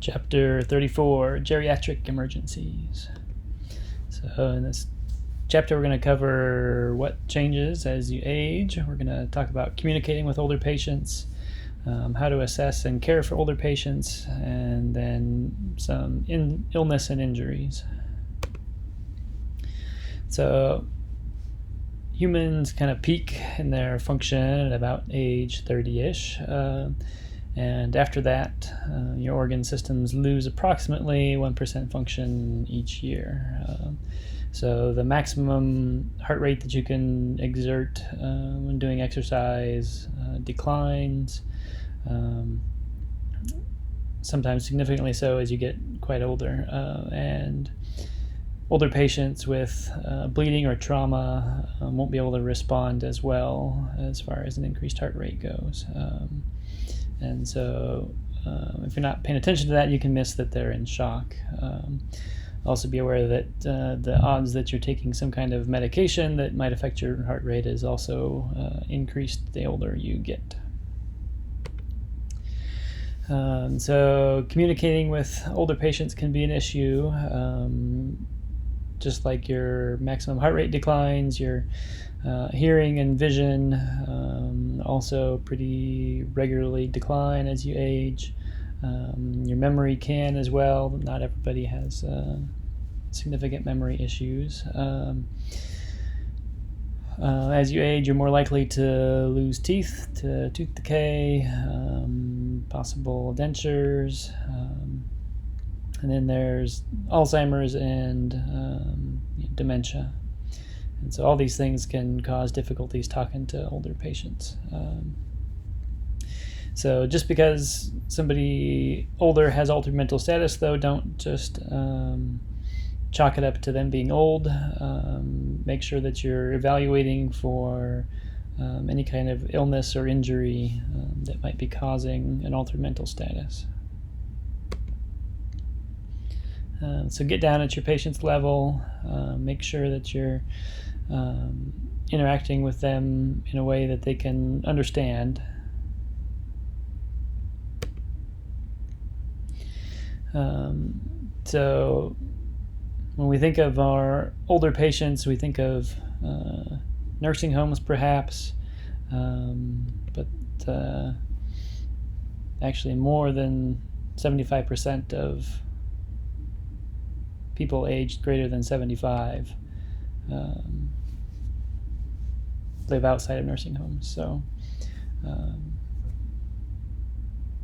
Chapter 34, Geriatric Emergencies. So in this chapter we're going to cover what changes as you age. We're going to talk about communicating with older patients, how to assess and care for older patients, and then some illness and injuries. So humans kind of peak in their function at about age 30-ish. And after that, your organ systems lose approximately 1% function each year. So the maximum heart rate that you can exert when doing exercise declines, sometimes significantly so as you get quite older. And older patients with bleeding or trauma won't be able to respond as well as far as an increased heart rate goes. And so if you're not paying attention to that, you can miss that they're in shock. Also be aware that the odds that you're taking some kind of medication that might affect your heart rate is also increased the older you get. So communicating with older patients can be an issue. Just like your maximum heart rate declines, your hearing and vision also pretty regularly decline as you age. Your memory can as well. Not everybody has significant memory issues. As you age, you're more likely to lose teeth to tooth decay, possible dentures, and then there's Alzheimer's and dementia. And so all these things can cause difficulties talking to older patients. So just because somebody older has altered mental status, though, don't just chalk it up to them being old. Make sure that you're evaluating for any kind of illness or injury that might be causing an altered mental status. So get down at your patient's level. Make sure that you're interacting with them in a way that they can understand. So when we think of our older patients, we think of nursing homes perhaps, but actually more than 75% of people aged greater than 75 live outside of nursing homes. So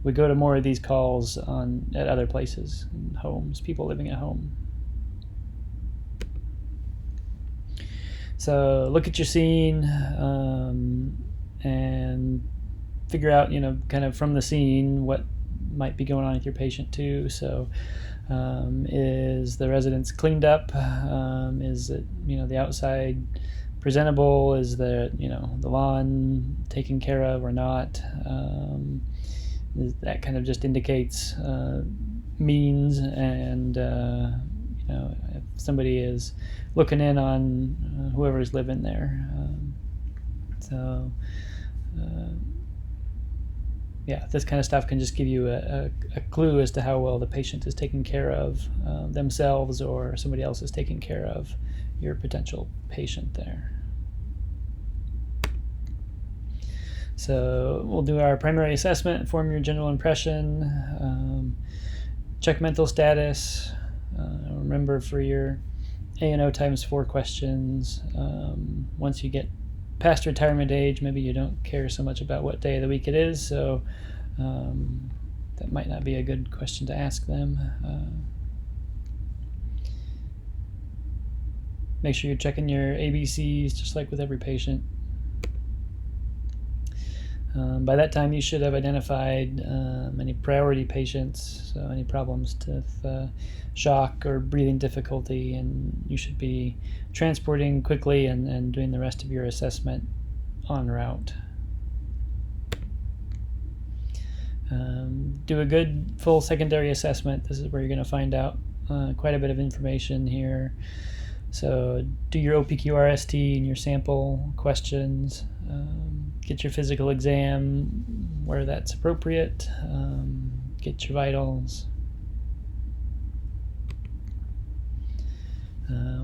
we go to more of these calls at other places, in homes, people living at home. So look at your scene and figure out, kind of from the scene what might be going on with your patient too. So is the residence cleaned up? Is it, the outside presentable? Is the lawn taken care of or not? That kind of just indicates means, and if somebody is looking in on whoever's living there. This kind of stuff can just give you a clue as to how well the patient is taking care of themselves, or somebody else is taking care of your potential patient there. So we'll do our primary assessment, form your general impression, check mental status. Remember for your A&O times 4 questions, once you get past retirement age, maybe you don't care so much about what day of the week it is, so that might not be a good question to ask them. Make sure you're checking your ABCs, just like with every patient. By that time, you should have identified any priority patients, so any problems with shock or breathing difficulty, and you should be transporting quickly and doing the rest of your assessment en route. Do a good full secondary assessment. This is where you're going to find out quite a bit of information here. So do your OPQRST and your sample questions. Get your physical exam where that's appropriate. Get your vitals.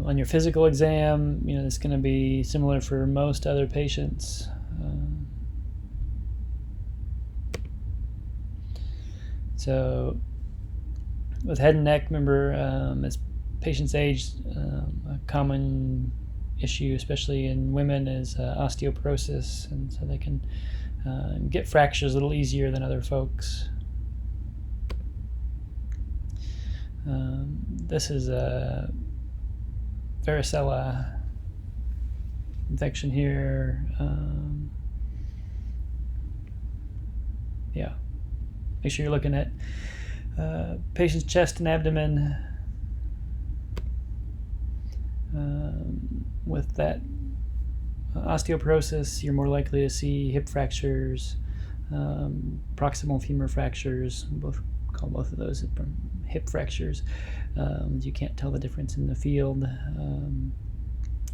On your physical exam, it's going to be similar for most other patients. So with head and neck, remember, as patients age, a common issue, especially in women, is osteoporosis, and so they can get fractures a little easier than other folks. This is a varicella infection here. Yeah, make sure you're looking at patient's chest and abdomen. With that osteoporosis, you're more likely to see hip fractures, proximal femur fractures. Call both of those hip fractures. You can't tell the difference in the field.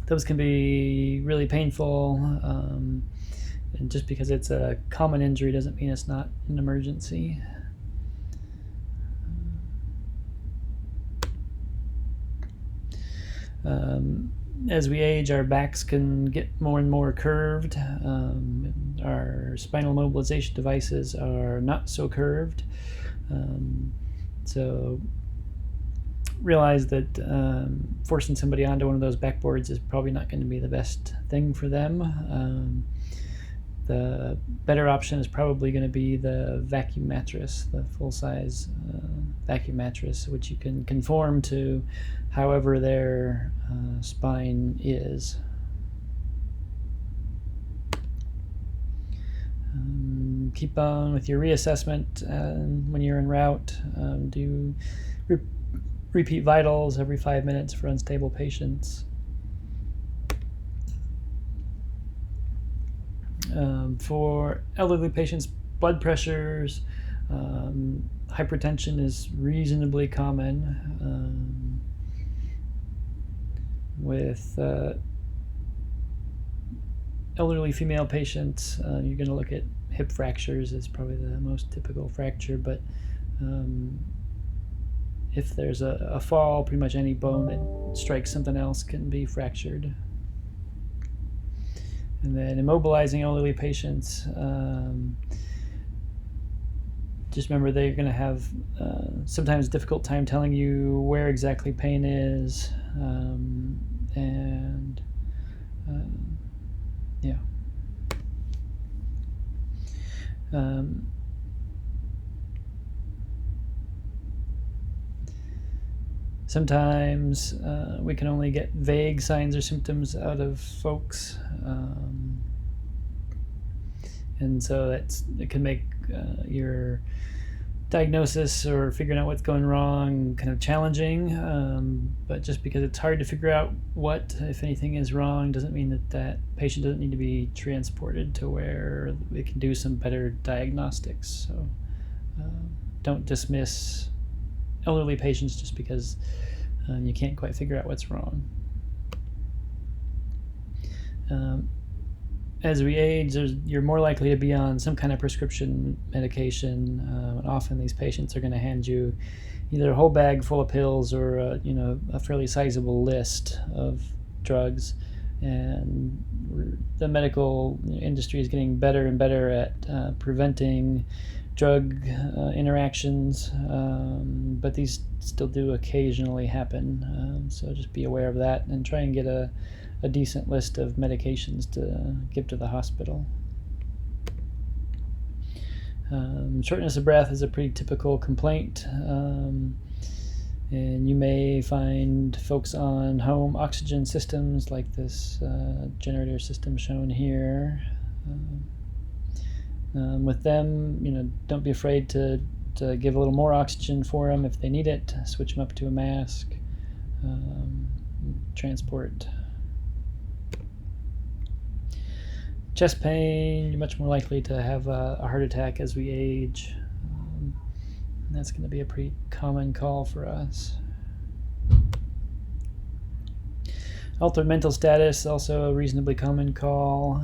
Those can be really painful, and just because it's a common injury doesn't mean it's not an emergency. As we age, our backs can get more and more curved. Our spinal mobilization devices are not so curved. So realize that forcing somebody onto one of those backboards is probably not going to be the best thing for them. The better option is probably going to be the vacuum mattress, the full-size vacuum mattress, which you can conform to however their spine is. Keep on with your reassessment when you're en route. Do repeat vitals every 5 minutes for unstable patients. For elderly patients, blood pressures, hypertension is reasonably common. With elderly female patients, you're going to look at hip fractures as probably the most typical fracture, but if there's a fall, pretty much any bone that strikes something else can be fractured. And then immobilizing elderly patients, just remember they're going to have sometimes a difficult time telling you where exactly pain is, and yeah. Sometimes we can only get vague signs or symptoms out of folks, and so it can make your diagnosis or figuring out what's going wrong kind of challenging, but just because it's hard to figure out what, if anything, is wrong doesn't mean that patient doesn't need to be transported to where we can do some better diagnostics. So don't dismiss elderly patients just because you can't quite figure out what's wrong. As we age, you're more likely to be on some kind of prescription medication. Often these patients are going to hand you either a whole bag full of pills or a fairly sizable list of drugs. And the medical industry is getting better and better at preventing drug interactions, but these still do occasionally happen. So just be aware of that and try and get a decent list of medications to give to the hospital. Shortness of breath is a pretty typical complaint, and you may find folks on home oxygen systems like this generator system shown here. With them, don't be afraid to give a little more oxygen for them if they need it. Switch them up to a mask. Transport. Chest pain, you're much more likely to have a heart attack as we age. And that's going to be a pretty common call for us. Altered mental status, also a reasonably common call.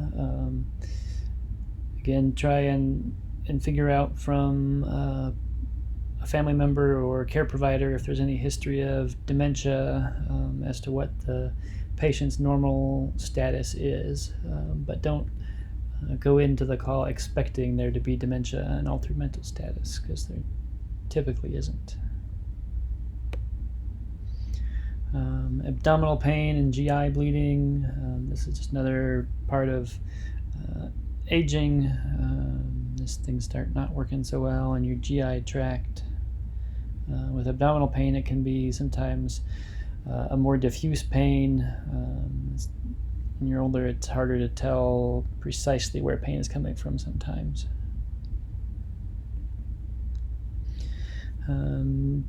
Again, try and figure out from a family member or care provider if there's any history of dementia, as to what the patient's normal status is, but don't go into the call expecting there to be dementia and altered mental status, because there typically isn't. Abdominal pain and GI bleeding. This is just another part of aging. As things start not working so well in your GI tract. With abdominal pain, it can be sometimes a more diffuse pain. When you're older, it's harder to tell precisely where pain is coming from sometimes.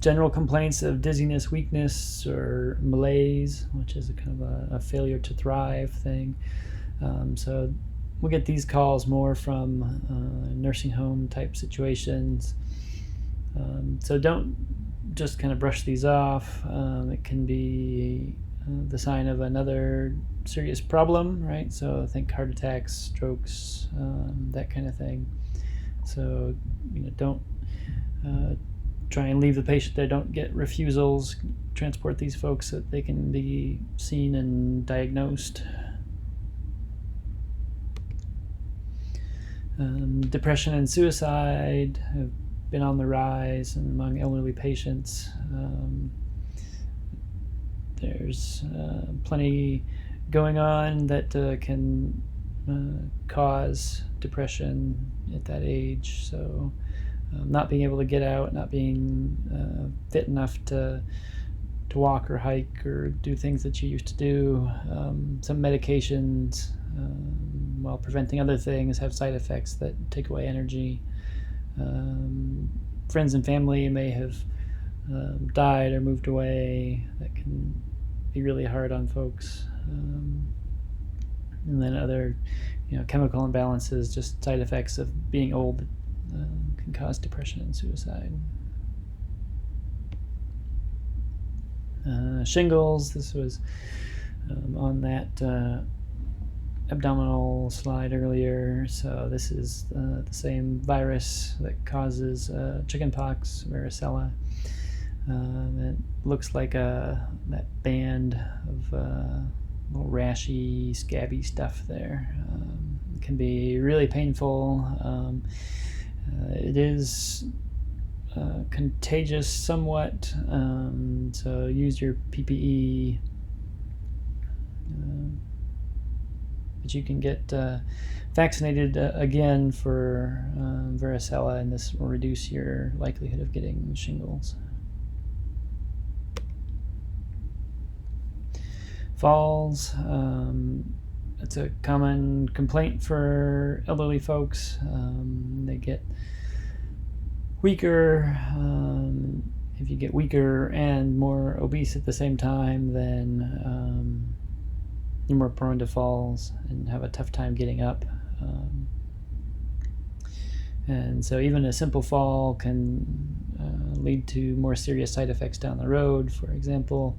General complaints of dizziness, weakness, or malaise, which is a kind of a failure to thrive thing. So we'll get these calls more from nursing home type situations. So don't just kind of brush these off. It can be the sign of another serious problem, right? So think heart attacks, strokes, that kind of thing. So don't try and leave the patient there. Don't get refusals. Transport these folks so that they can be seen and diagnosed. Depression and suicide have been on the rise among elderly patients. There's plenty going on that can cause depression at that age. So not being able to get out, not being fit enough to walk or hike or do things that you used to do. Some medications, while preventing other things, have side effects that take away energy. Friends and family may have died or moved away. That can be really hard on folks. And then other chemical imbalances, just side effects of being old, can cause depression and suicide. Shingles, this was on that abdominal slide earlier. So this is the same virus that causes chickenpox, varicella. It looks like that band of little rashy, scabby stuff there. It can be really painful. It is contagious somewhat, so use your PPE. But you can get vaccinated again for varicella, and this will reduce your likelihood of getting shingles. Falls. It's a common complaint for elderly folks. They get weaker. If you get weaker and more obese at the same time, then you're more prone to falls and have a tough time getting up. And so even a simple fall can lead to more serious side effects down the road. For example,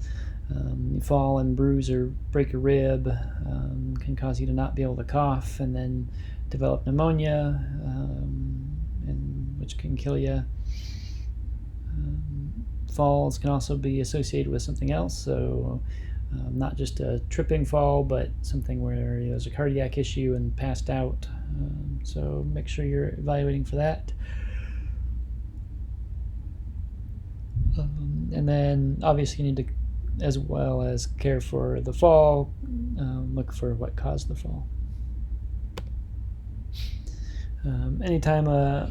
you fall and bruise or break a rib, can cause you to not be able to cough and then develop pneumonia, which can kill you. Falls can also be associated with something else, so not just a tripping fall, but something where there's a cardiac issue and passed out. So make sure you're evaluating for that. And then obviously you need to, as well as care for the fall, look for what caused the fall. Anytime a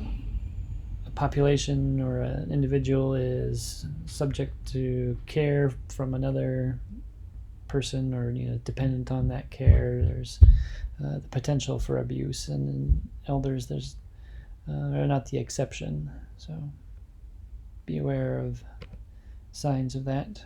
population or an individual is subject to care from another person or dependent on that care, there's the potential for abuse, and in elders they're not the exception. So be aware of signs of that.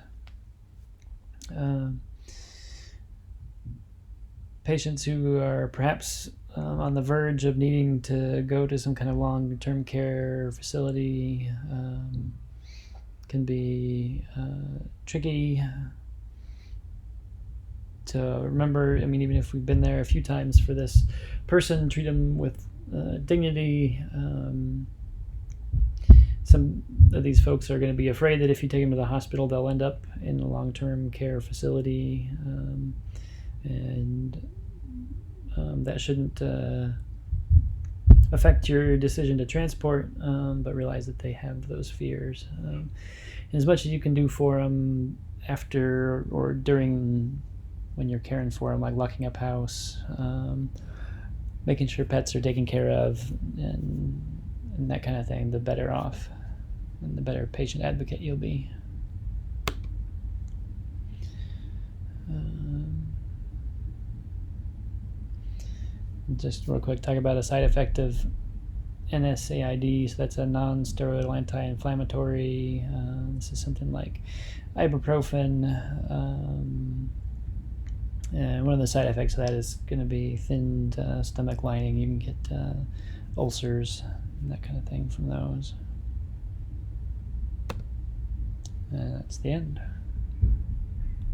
Patients who are perhaps on the verge of needing to go to some kind of long-term care facility can be tricky to remember. I mean, even if we've been there a few times for this person, treat them with dignity. some of these folks are going to be afraid that if you take them to the hospital, they'll end up in a long-term care facility, and that shouldn't affect your decision to transport, but realize that they have those fears. And as much as you can do for them after or during when you're caring for them, like locking up house, making sure pets are taken care of, and that kind of thing, the better off and the better patient advocate you'll be. Just real quick, talk about a side effect of NSAID. So that's a non-steroidal anti-inflammatory. This is something like ibuprofen. And one of the side effects of that is going to be thinned stomach lining. You can get ulcers and that kind of thing from those. And that's the end.